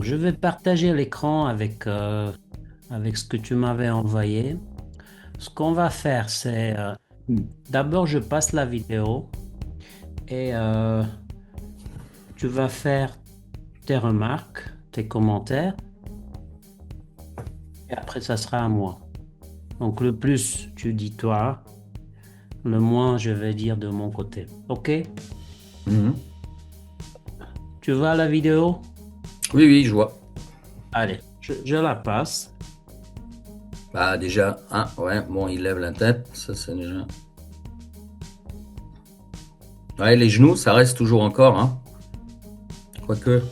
Donc, je vais partager l'écran avec ce que tu m'avais envoyé. Ce qu'on va faire, c'est d'abord, je passe la vidéo et tu vas faire tes remarques, tes commentaires, et après, ça sera à moi. Donc, le plus tu dis toi, le moins je vais dire de mon côté. OK? Mhm. Tu vas à la vidéo? Oui, oui, je vois. Allez, je la passe. Bah déjà, ouais, bon, il lève la tête, ça c'est déjà. Ouais, les genoux, ça reste toujours encore, hein. Quoique.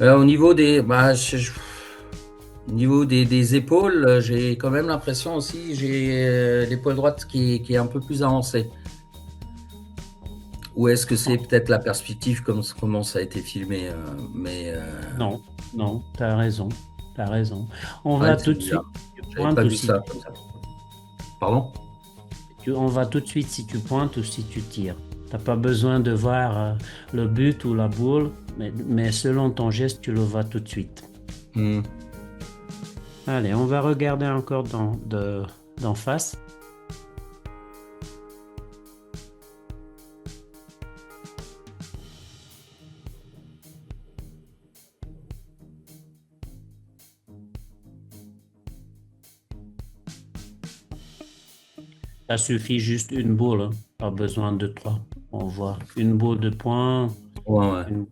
Au niveau au niveau des épaules, j'ai quand même l'impression aussi, j'ai l'épaule droite qui est un peu plus avancée. Ou est-ce que c'est peut-être la perspective comme comment ça a été filmé, mais Non, non, tu as raison. Tu as raison. On ouais, va c'est tout de bizarre. suite si tu J'avais pas pointes ou vu si ça tu comme ça. tires. Pardon? On va tout de suite si tu pointes ou si tu tires. T'as pas besoin de voir le but ou la boule, mais selon ton geste, tu le vois tout de suite. Hmm. Allez, on va regarder encore d'en face. Ça suffit juste une boule, hein. Pas besoin de trois. On voit une boule de poing, Ouais, ouais. une...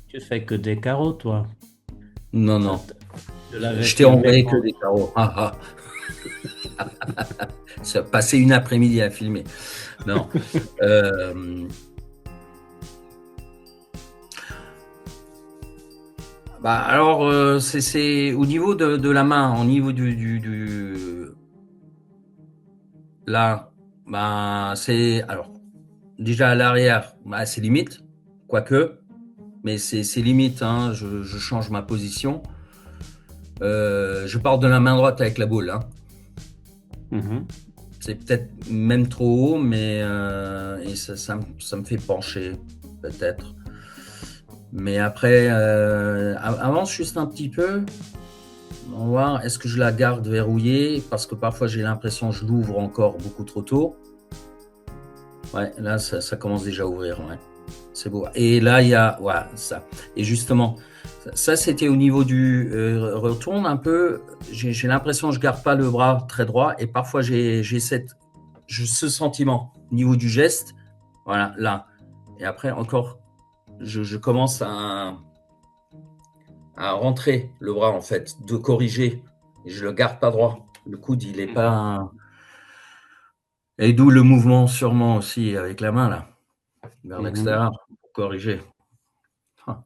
Tu fais que des carreaux, toi. Non, T'as- non. t'as- Je l'avais Je t'ai filmé envoyé que quand? des carreaux. Ça a passé une après-midi à filmer. Non. Euh, Bah alors, c'est au niveau de la main, au niveau là, bah c'est alors déjà à l'arrière, bah c'est limite, quoique, mais c'est limite. Hein, je change ma position. Je pars de la main droite avec la boule. Hein. Mhm. C'est peut-être même trop haut, mais et ça me fait pencher peut-être. Mais après, avance juste un petit peu. On va voir, est-ce que je la garde verrouillée? Parce que parfois j'ai l'impression que je l'ouvre encore beaucoup trop tôt. Ouais, là ça commence déjà à ouvrir. Ouais. C'est beau. Et là il y a, ouais, ça. Et justement, ça c'était au niveau du retourne un peu. J'ai l'impression que je garde pas le bras très droit et parfois j'ai ce sentiment au niveau du geste. Voilà, là. Et après encore, je commence à rentrer le bras en fait, de corriger. Et je le garde pas droit. Le coude, il est pas. Et d'où le mouvement sûrement aussi avec la main là, vers Mhm. l'extérieur pour corriger. Ah,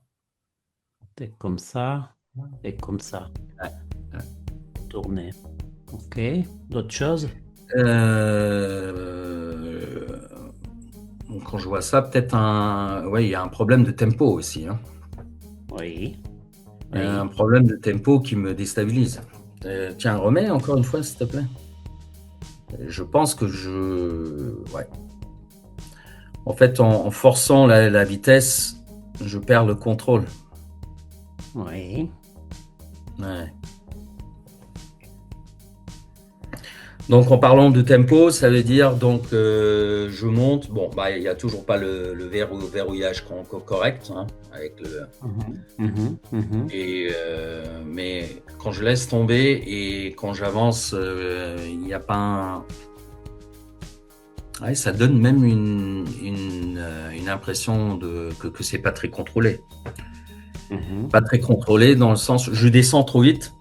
C'est comme ça et comme ça. ouais, ouais. Tourner. OK. D'autres choses? Donc, quand je vois ça, peut-être ouais, il y a un problème de tempo aussi. Hein. Oui. Il y a un Oui. problème de tempo qui me déstabilise. Tiens, remets encore une fois, s'il te plaît. Je pense que ouais. En fait, en forçant la vitesse, je perds le contrôle. Oui. Ouais. Donc, en parlant de tempo, ça veut dire donc je monte. Bon, bah il y a toujours pas le verrouillage correct hein, avec le. Mhm. Mhm. Mhm. Mais quand je laisse tomber et quand j'avance, il n'y a pas un. Ouais, ça donne même une impression que c'est pas très contrôlé. Mhm. Pas très contrôlé dans le sens, je descends trop vite.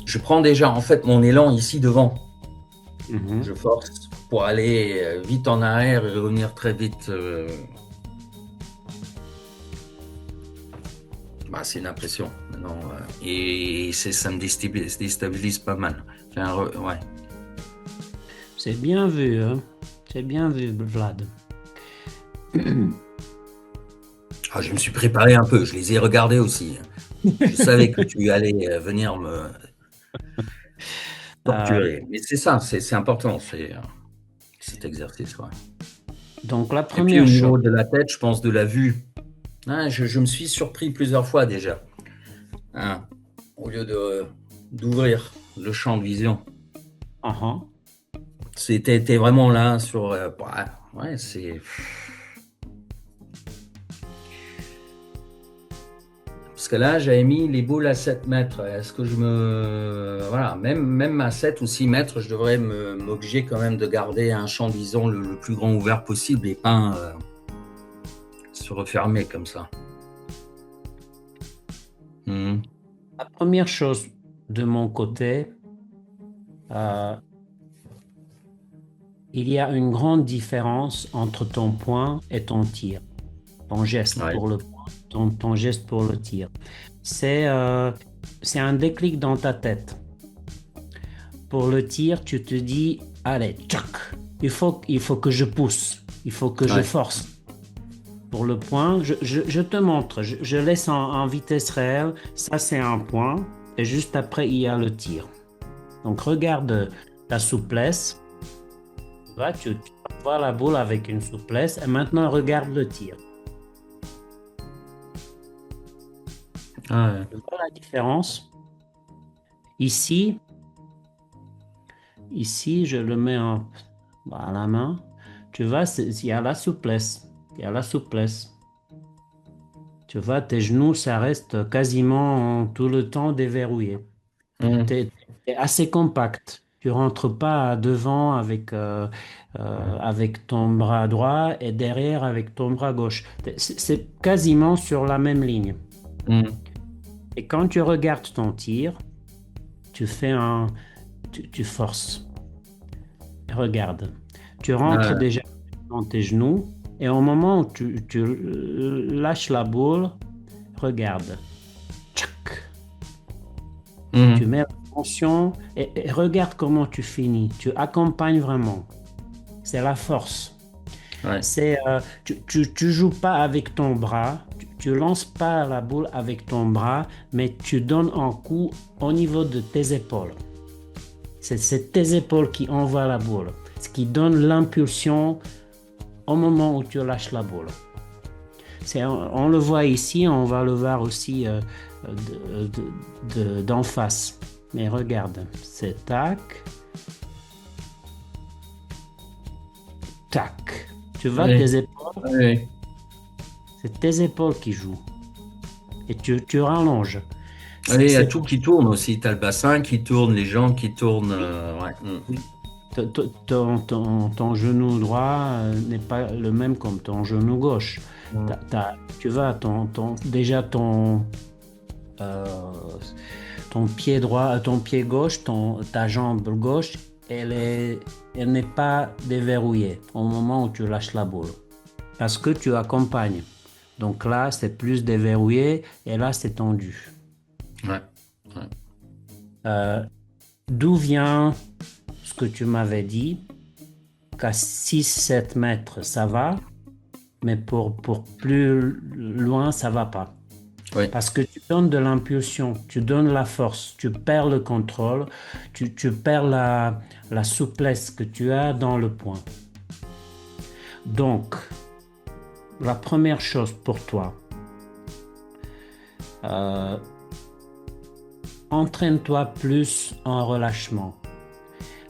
Je prends déjà en fait mon élan ici devant. Je Mhm. force pour aller vite en arrière et revenir très vite. Bah, c'est une impression. Non, et ça me déstabilise pas mal. Ouais. C'est bien vu, hein? C'est bien vu, Vlad. Ah, je me suis préparé un peu, je les ai regardés aussi. Je savais que tu allais venir me Euh, torturer. Mais c'est ça, c'est important, cet exercice. Ouais. donc la Et puis au première chose, niveau de la tête, je pense de la vue. Ah, je me suis surpris plusieurs fois déjà. Hein, au lieu d'ouvrir le champ de vision. uh-huh. T'es vraiment là sur. Bah, ouais, c'est. Parce que là, j'avais mis les boules à 7 mètres. Est-ce que je me. Voilà, même à 7 ou 6 mètres, je devrais m'obliger quand même de garder un champ de vision le plus grand ouvert possible et pas se refermer comme ça. Mhm. La première chose de mon côté, euh, il y a une grande différence entre ton point et ton tir, ton geste Ouais. pour le point, ton geste pour le tir. C'est c'est un déclic dans ta tête. Pour le tir, tu te dis, allez, tchac, il faut que je pousse, il faut que je Ouais. force. Pour le point, je te montre, je laisse en vitesse réelle, ça c'est un point, et juste après, il y a le tir. Donc regarde la souplesse, tu vois la boule avec une souplesse, et maintenant regarde le tir. Ouais. Tu vois la différence? Ici, ici, je le mets à la main. Tu vois, il y a la souplesse. Il y a la souplesse. Tu vois, tes genoux, ça reste quasiment tout le temps déverrouillé. Mhm. T'es assez compact. Tu rentres pas devant avec ton bras droit et derrière avec ton bras gauche. C'est quasiment sur la même ligne. Mhm. Et quand tu regardes ton tir, tu fais tu forces. Regarde. Tu rentres Ouais. déjà dans tes genoux et au moment où tu lâches la boule, regarde. Tchac. Tu Mhm. mets la tension et regarde comment tu finis. Tu accompagnes vraiment. C'est la force. Ouais. Tu joues pas avec ton bras, tu lances pas la boule avec ton bras, mais tu donnes un coup au niveau de tes épaules. C'est tes épaules qui envoient la boule, ce qui donne l'impulsion au moment où tu lâches la boule. On le voit ici, on va le voir aussi d'en face. Mais regarde, c'est tac, tac. Tu vois Oui. tes épaules, Oui. c'est tes épaules qui jouent. Et tu rallonges. Oui, il y a C'est tout qui tourne aussi. Tu as le bassin qui tourne, les jambes qui tournent. oui, Ouais. Mhm. oui. Ton genou droit n'est pas le même comme ton genou gauche. Tu vois, déjà euh, ton pied droit, ton pied gauche, ta jambe gauche, elle n'est pas déverrouillée au moment où tu lâches la boule. Parce que tu accompagnes. Donc là, c'est plus déverrouillé et là, c'est tendu. Ouais. Ouais. Euh, D'où vient ce que tu m'avais dit, qu'à 6 7 mètres, ça va, mais pour plus loin, ça va pas. Ouais. Parce que tu donnes de l'impulsion, tu donnes la force, tu perds le contrôle, tu perds la souplesse que tu as dans le point. Donc, la première chose pour toi, euh, entraîne-toi plus en relâchement.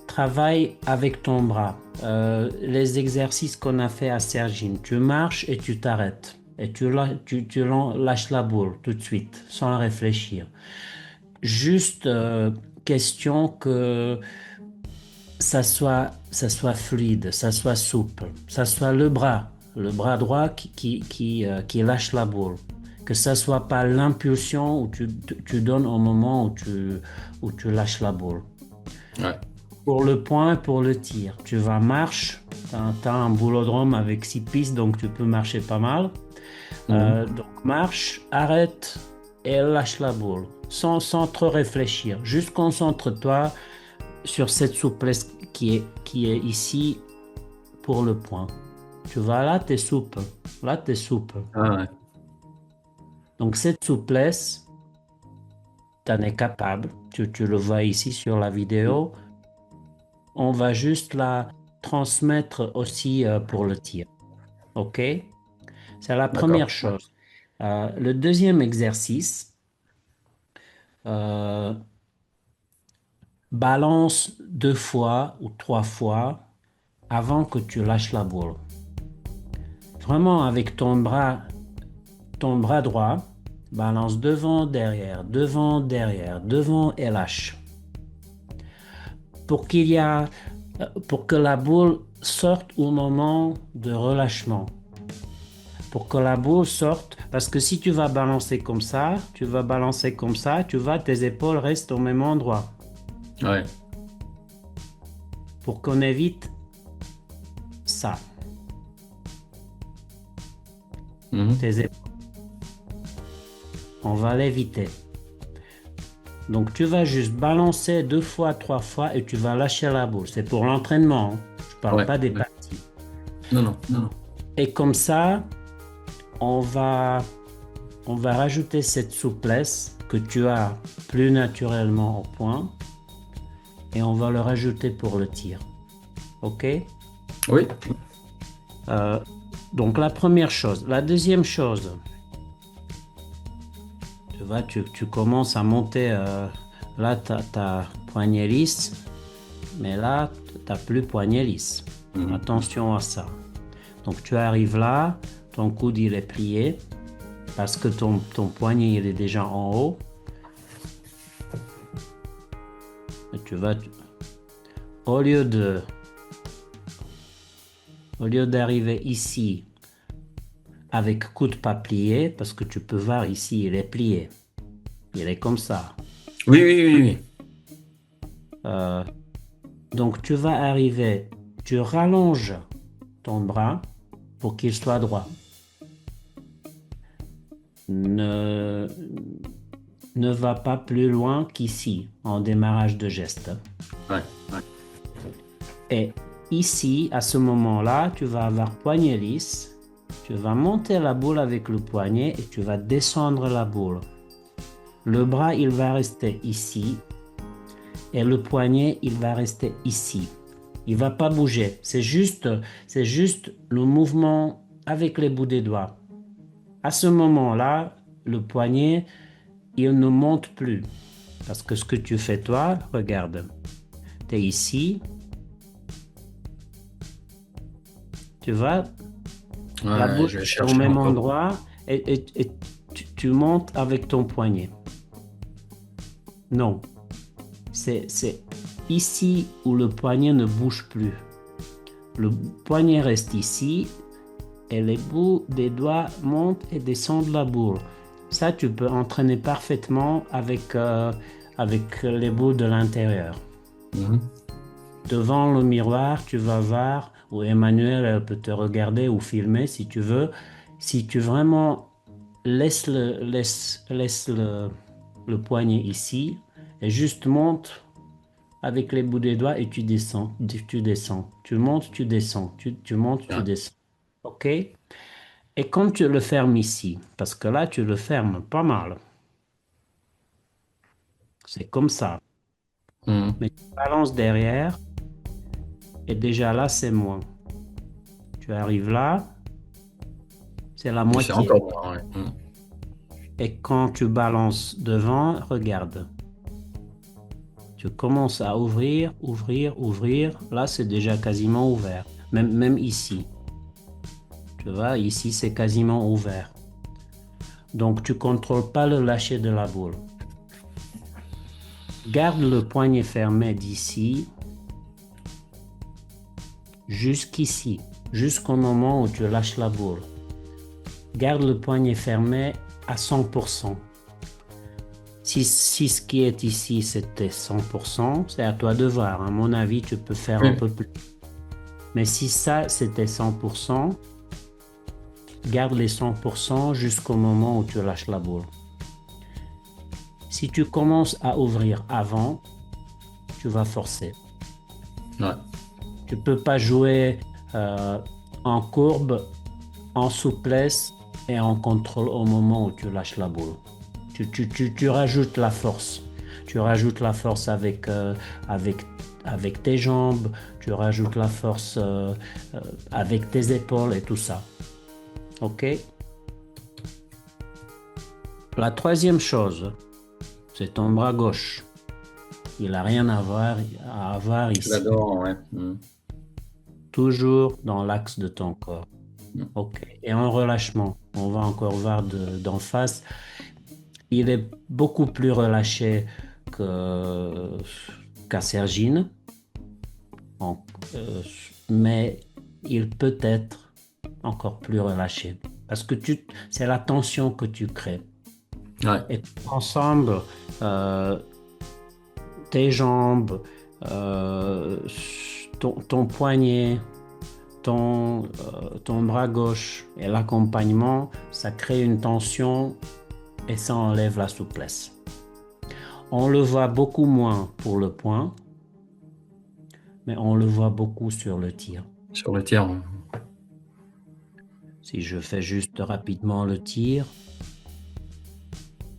Travaille avec ton bras. Les exercices qu'on a fait à Sergine, tu marches et tu t'arrêtes. Et lâches la boule tout de suite, sans réfléchir. Juste question que ça soit fluide, ça soit souple, ça soit le bras droit qui lâche la boule. Que ça soit pas l'impulsion où tu donnes au moment où tu lâches la boule. Ouais. Pour le point, pour le tir, tu vas marche, tu as un boulodrome avec 6 pistes, donc tu peux marcher pas mal. Mhm. Donc marche, arrête et lâche la boule, sans trop réfléchir. Juste concentre-toi sur cette souplesse qui est ici pour le point. Tu vois, là, tu es souple. Là, tu es souple. Ah ouais. Donc cette souplesse, tu en es capable. Tu le vois ici sur la vidéo. On va juste la transmettre aussi pour le tir. OK? C'est la D'accord. première chose. Le deuxième exercice, euh, balance 2 fois ou 3 fois avant que tu lâches la boule. Vraiment avec ton bras droit, balance devant, derrière, devant et lâche. Pour qu'il y a, pour que la boule sorte au moment de relâchement. Pour que la boule sorte, parce que si tu vas balancer comme ça, tes épaules restent au même endroit. Ouais. Pour qu'on évite ça, Mhm. tes épaules, on va l'éviter. Donc tu vas juste balancer 2 fois, 3 fois et tu vas lâcher la boule. C'est pour l'entraînement, hein. Je parle Ouais. pas des Ouais. parties. Non, non, non, non. Et comme ça, on va, on va rajouter cette souplesse que tu as plus naturellement au point et on va le rajouter pour le tir. OK? Oui. Euh, donc la première chose. La deuxième chose, tu commences à monter. Là, tu as poignet lisse, mais là, tu n'as plus poignet lisse. Mhm. Attention à ça. Donc tu arrives là, ton coude il est plié parce que ton poignet il est déjà en haut. Et au lieu de, au lieu d'arriver ici avec coude pas plié, parce que tu peux voir ici il est plié, il est comme ça. Oui, oui, oui, oui. Euh, donc tu vas arriver, tu rallonges ton bras pour qu'il soit droit. Ne, ne va pas plus loin qu'ici en démarrage de geste. Ouais, ouais. Et ici, à ce moment-là, tu vas avoir poignet lisse. Tu vas monter la boule avec le poignet et tu vas descendre la boule. Le bras, il va rester ici et le poignet, il va rester ici. Il va pas bouger. C'est juste le mouvement avec les bouts des doigts. À ce moment-là, le poignet, il ne monte plus. Parce que ce que tu fais toi, regarde, tu es ici, tu vas, la Ouais, boule je vais est au chercher même encore. endroit et tu montes avec ton poignet. Non, c'est ici où le poignet ne bouge plus. Le poignet reste ici et les bouts des doigts montent et descendent la boule. Ça, tu peux entraîner parfaitement avec les bouts de l'intérieur. Mhm. Devant le miroir, tu vas voir, ou Emmanuel elle peut te regarder ou filmer si tu veux. Si tu vraiment laisse le poignet ici et juste monte avec les bouts des doigts et tu descends, tu descends. Tu montes, tu descends, tu montes, tu Ouais. descends. OK? Et quand tu le fermes ici, parce que là, tu le fermes pas mal. C'est comme ça. Mhm. Mais tu balances derrière et déjà là, c'est moins. Tu arrives là, c'est la C'est moitié. encore moins, ouais. Mhm. Et quand tu balances devant, regarde. Tu commences à ouvrir, ouvrir, ouvrir. Là, c'est déjà quasiment ouvert. Même ici. Tu vois, ici, c'est quasiment ouvert. Donc, tu ne contrôles pas le lâcher de la boule. Garde le poignet fermé d'ici jusqu'ici, jusqu'au moment où tu lâches la boule. Garde le poignet fermé à 100%. Si ce qui est ici, c'était 100%, c'est à toi de voir. À mon avis, tu peux faire un Oui. peu plus. Mais si ça, c'était 100%, garde les 100% jusqu'au moment où tu lâches la boule. Si tu commences à ouvrir avant, tu vas forcer. Ouais. Tu peux pas jouer euh, en courbe, en souplesse et on contrôle au moment où tu lâches la boule. Tu rajoutes la force. Tu rajoutes la force avec, avec tes jambes, tu rajoutes la force avec tes épaules et tout ça. OK? La troisième chose, c'est ton bras gauche. Il n'a rien à avoir ici. J'adore, ouais. Toujours dans l'axe de ton corps. Mm. OK. Et en relâchement, on va encore voir d'en face. Il est beaucoup plus relâché que, qu'à Sergine, En- euh, mais il peut être encore plus relâché. Parce que c'est la tension que tu crées. Ouais. Et ensemble, euh, tes jambes, euh, ton poignet, ton bras gauche et l'accompagnement, ça crée une tension et ça enlève la souplesse. On le voit beaucoup moins pour le point, mais on le voit beaucoup sur le tir. Sur le tir. Si je fais juste rapidement le tir,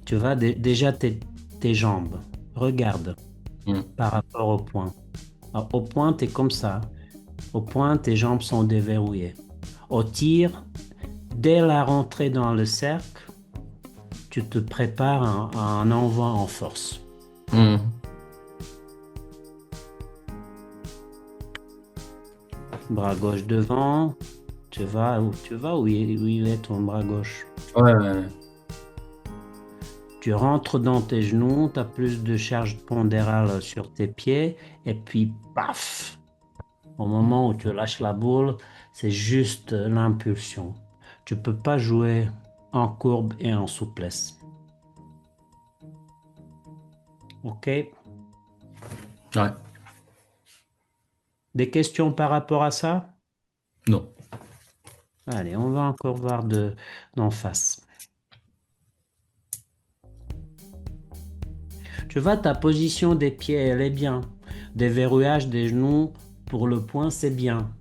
tu vois déjà tes jambes. Regarde Mm. par rapport au point. Alors, au point, tu es comme ça. Au point, tes jambes sont déverrouillées. Au tir, dès la rentrée dans le cercle, tu te prépares à un envoi en force. Mm. Bras gauche devant, tu vas où il est ton bras gauche. Ouais, ouais. Tu rentres dans tes genoux, tu as plus de charge pondérale sur tes pieds, et puis paf, au moment où tu lâches la boule, c'est juste l'impulsion. Tu peux pas jouer en courbe et en souplesse. OK? Ouais. Des questions par rapport à ça? Non. Allez, on va encore voir d'en face. Tu vois, ta position des pieds, elle est bien. Déverrouillage des genoux pour le point, c'est bien.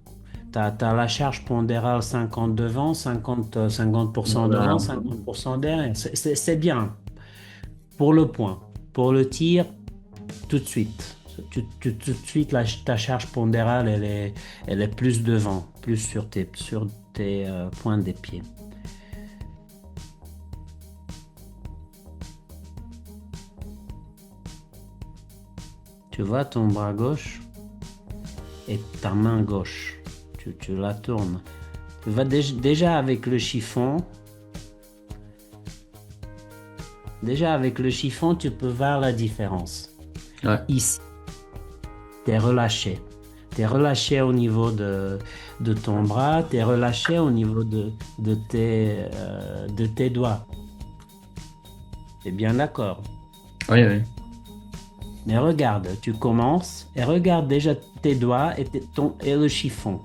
Tu as la charge pondérale 50 devant, 50% devant, Voilà. 50% derrière. C'est bien pour le point. Pour le tir, tout de suite. Tout de suite, ta charge pondérale, elle est plus devant, plus sur tes pointes des pieds. Tu vois ton bras gauche et ta main gauche. Tu la tournes. Tu vas déjà avec le chiffon. Déjà avec le chiffon, tu peux voir la différence. Ouais. Ici, tu es relâché. Tu es relâché au niveau de ton bras, tu es relâché au niveau de tes doigts. Tu es bien d'accord? Oui, oui. Mais regarde, tu commences et regarde déjà tes doigts et le chiffon.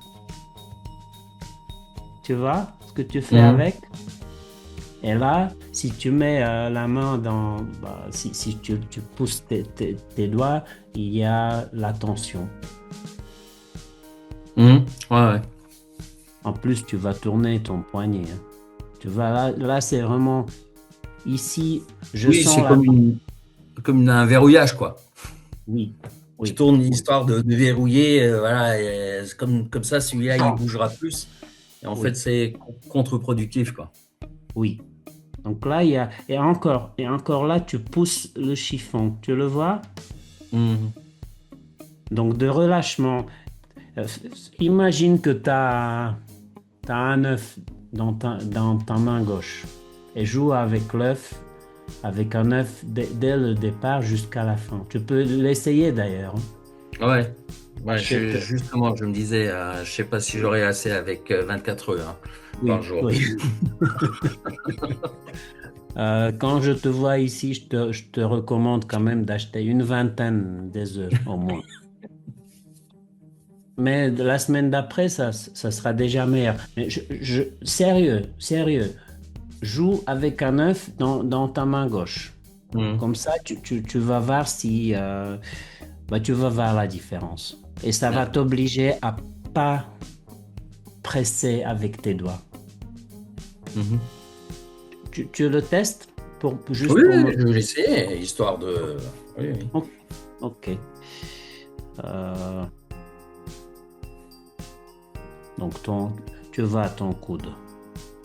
Tu vois ce que tu fais Mhm. avec? Et là, si tu mets la main si tu pousses tes doigts, il y a la tension. Mhm. Ouais, ouais. En plus, tu vas tourner ton poignet. Tu vas là c'est vraiment ici, je Oui, sens c'est la. comme un verrouillage, quoi. Oui, Je oui, tourne oui, l'histoire de verrouiller, voilà, et c'est comme ça, celui-là, il bougera plus. Et en fait, oui, c'est contre-productif, quoi. oui. Donc là, il y a. Et encore là, tu pousses le chiffon. Tu le vois? Mhm. Donc de relâchement. Euh, Imagine que t'as un œuf dans ta main gauche et joue avec l'œuf, avec un œuf dès le départ jusqu'à la fin. Tu peux l'essayer d'ailleurs, hein. Ouais, ouais, Quelques... justement, je me disais, je sais pas si j'aurai assez avec 24 heures par Oui, jour. oui. Quand je te vois ici, je te recommande quand même d'acheter une vingtaine des œufs au moins. Mais de la semaine d'après, ça sera déjà meilleur. Mais sérieux, sérieux, joue avec un œuf dans ta main gauche. Mhm. Comme ça, tu vas voir si tu vas voir la différence. Et ça va D'accord. t'obliger à pas presser avec tes doigts. Mhm. Tu le testes juste Oui, pour me... je vais essayer, histoire de. Oui, oui. Oh, ok. Euh, donc, tu vas à ton coude.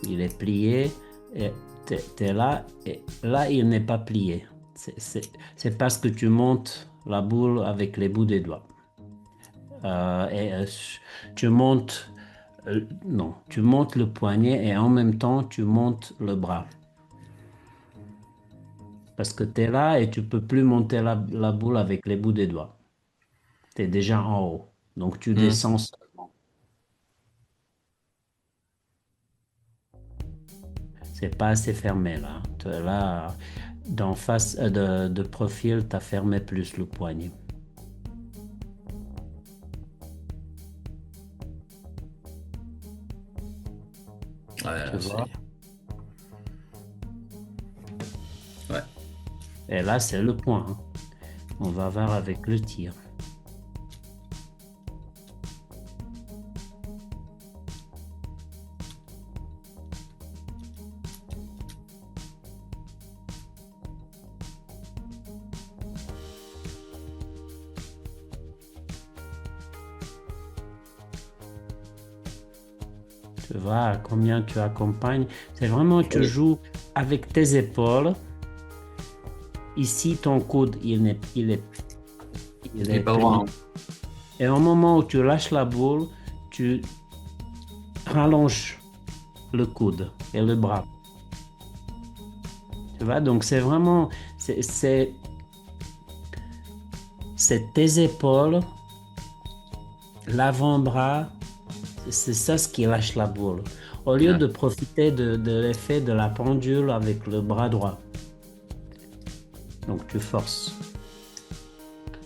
Il est plié et tu es là. Et là, il n'est pas plié. C'est parce que tu montes la boule avec les bouts des doigts. Et tu montes, non, tu montes le poignet et en même temps, tu montes le bras. Parce que tu es là et tu peux plus monter la boule avec les bouts des doigts. Tu es déjà en haut. Donc, tu Hmm. descends seulement. C'est pas assez fermé là. Là, d'en face, de profil, tu as fermé plus le poignet. Ouais, Tu là, vois? Ouais. Et là, c'est le point, hein. On va voir avec le tir. Tu vois à combien tu accompagnes. C'est vraiment, tu Oui. joues avec tes épaules. Ici, ton coude, il Il est est pas droit, plié. hein. Et au moment où tu lâches la boule, tu rallonges le coude et le bras. Tu vois, donc c'est vraiment, c'est tes épaules, l'avant-bras, c'est ça ce qui lâche la boule. Au lieu Ouais. de profiter de l'effet de la pendule avec le bras droit. Donc tu forces.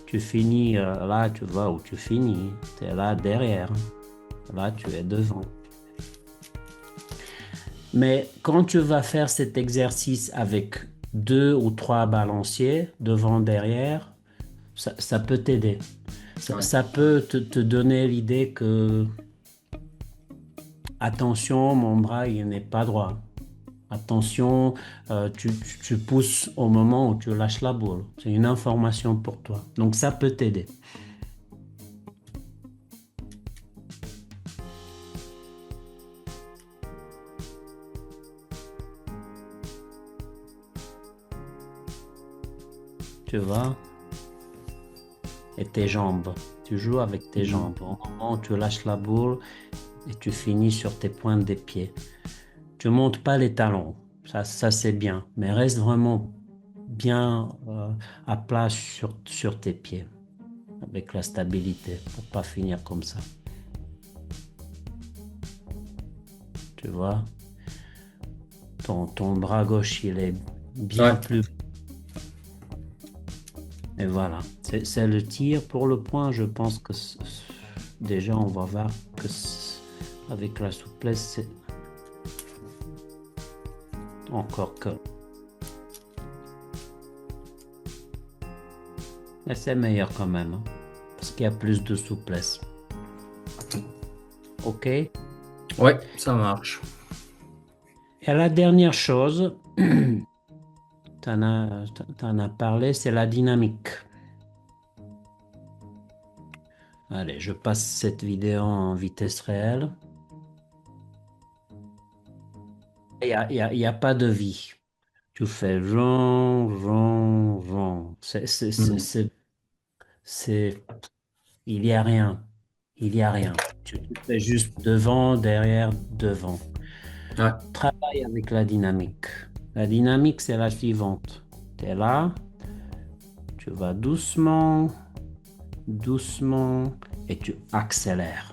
Tu finis là, tu vois où tu finis. Tu es là derrière. Là, tu es devant. Mais quand tu vas faire cet exercice avec deux ou trois balanciers, devant, derrière, ça peut t'aider. Ça, Ouais. ça peut te donner l'idée que, attention, mon bras, il n'est pas droit. Attention, tu pousses au moment où tu lâches la boule. C'est une information pour toi. Donc ça peut t'aider. Tu vois? Et tes jambes. Tu joues avec tes Mhm. jambes. Au moment où tu lâches la boule et tu finis sur tes pointes des pieds. Tu montes pas les talons. Ça c'est bien. Mais reste vraiment bien à plat sur tes pieds. Avec la stabilité. Pour pas finir comme ça. Tu vois? Ton bras gauche, il est bien Ouais. plus. Et voilà. C'est le tir. Pour le point, je pense que déjà, on va voir que avec la souplesse, c'est encore que. Mais c'est meilleur quand même, hein, parce qu'il y a plus de souplesse. OK? Et Ouais, ça marche. la dernière chose, t'en as parlé, c'est la dynamique. Allez, je passe cette vidéo en vitesse réelle. Il y a pas de vie. Tu fais rond, rond, rond. Mhm. C'est- il y a rien. Il y a rien. Tu fais juste devant, derrière, devant. Ouais. Travaille avec la dynamique. La dynamique, c'est la suivante. Tu es là, tu vas doucement, doucement, et tu accélères.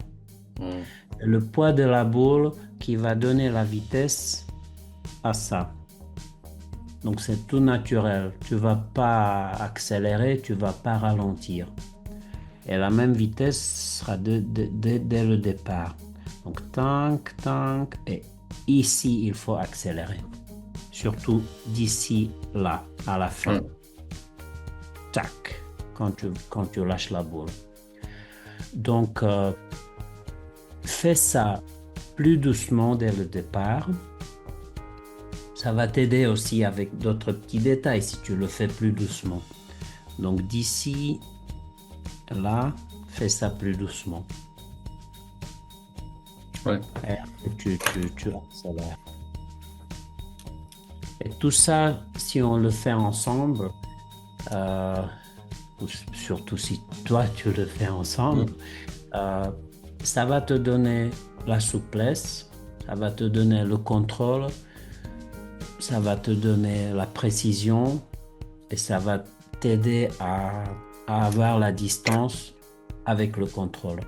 Mhm. Le poids de la boule qui va donner la vitesse à ça. Donc c'est tout naturel. Tu vas pas accélérer, tu vas pas ralentir. Et la même vitesse sera dès le départ. Donc tank, tank, et ici il faut accélérer. Surtout d'ici là, à la fin. Mhm. Tac, quand tu lâches la boule. Donc fais ça plus doucement dès le départ. ça va t'aider aussi avec d'autres petits détails si tu le fais plus doucement. Donc d'ici là, fais ça plus doucement. Ouais. Et après, tu accélères. Et tout ça, si on le fait ensemble, euh, ou surtout si toi tu le fais ensemble, Mm. euh, ça va te donner la souplesse, ça va te donner le contrôle, ça va te donner la précision et ça va t'aider à avoir la distance avec le contrôle.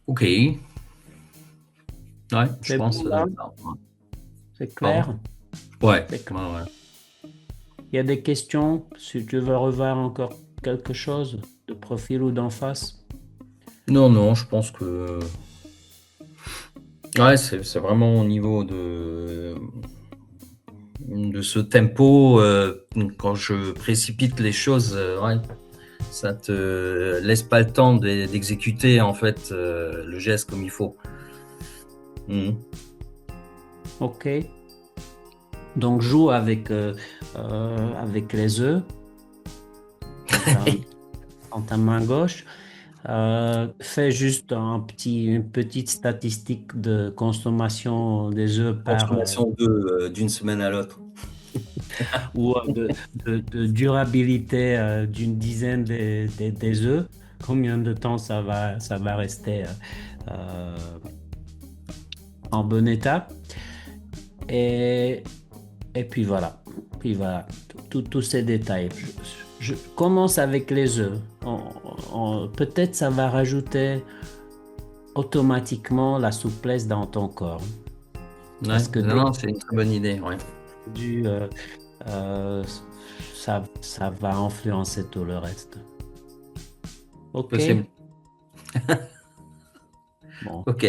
Ok. Ouais, je C'est pense. bon là? Ouais. C'est Pardon? clair? Ouais. C'est Ouais, clair. ouais. Il y a des questions, si tu veux revoir encore quelque chose de profil ou d'en face. Non, non, je pense que ouais, c'est vraiment au niveau de ce tempo. Quand je précipite les choses, ouais, ça te laisse pas le temps d'exécuter en fait le geste comme il faut. Mhm. OK. Donc joue avec les œufs dans dans ta main gauche. Fais juste une petite statistique de consommation des œufs Consommation d'une semaine à l'autre. ou de durabilité d'une dizaine des œufs. Combien de temps ça va rester euh, en bon état? Et, et puis voilà. Puis voilà. Tous ces détails. Je commence avec les œufs. Peut-être ça va rajouter automatiquement la souplesse dans ton corps. Ouais, Parce que non, dès que non, c'est une très bonne idée. Ouais. du, euh, ça va influencer tout le reste. OK? Possible. Bon. Ok.